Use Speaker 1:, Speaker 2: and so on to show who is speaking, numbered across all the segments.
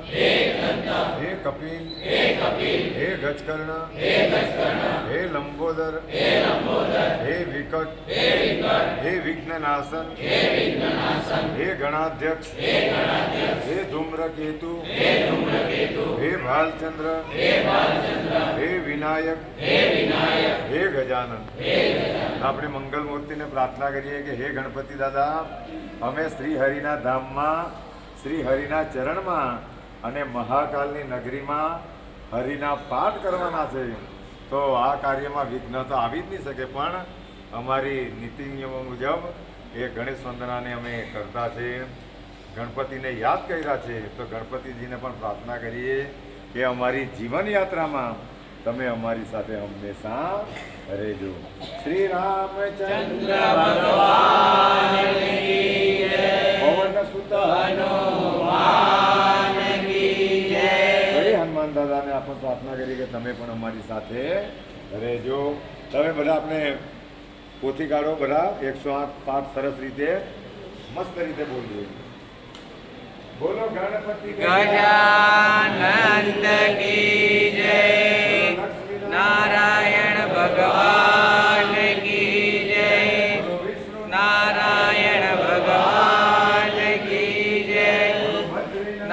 Speaker 1: हे कपिल हे गजकर्ण हे लंबोदर हे विकट हे विघ्ननाशन हे गणाध्यक्ष हे धूम्रकेतु हे भालचंद्र हे विनायक हे गजानन। આપણે મંગલ મૂર્તિને પ્રાર્થના કરીએ કે હે ગણપતિ દાદા, અમે શ્રી હરિના ધામમાં શ્રી હરિના ચરણમાં અને મહાકાલની નગરીમાં હરિના પાઠ કરવાના છે, તો આ કાર્યમાં વિઘ્ન તો આવી જ નહીં શકે, પણ અમારી નીતિ નિયમો મુજબ એ ગણેશ વંદનાને અમે કરતા છે, ગણપતિને યાદ કર્યા છે, તો ગણપતિજીને પણ પ્રાર્થના કરીએ કે અમારી જીવન યાત્રામાં તમે અમારી સાથે હંમેશા રહેજો। શ્રી રામચંદ્ર ભગવાન કી જય, પવન સુત હનુમાન કી જય। વળી હનુમાન દાદાને આપણે પ્રાર્થના કરી કે તમે પણ અમારી સાથે રહેજો। તમે બધા આપણે પોથી કાઢો, બધા 108 પાઠ સરસ રીતે મસ્ત રીતે બોલજો। બોલો ગણપતિ
Speaker 2: ગજાનંદ की जय, नारायण भगवान की जय, नारायण भगवान की जय,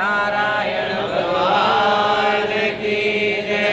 Speaker 2: नारायण भगवान की जय।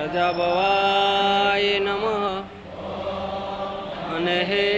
Speaker 3: પ્રજાભવાય નમઃ અને હે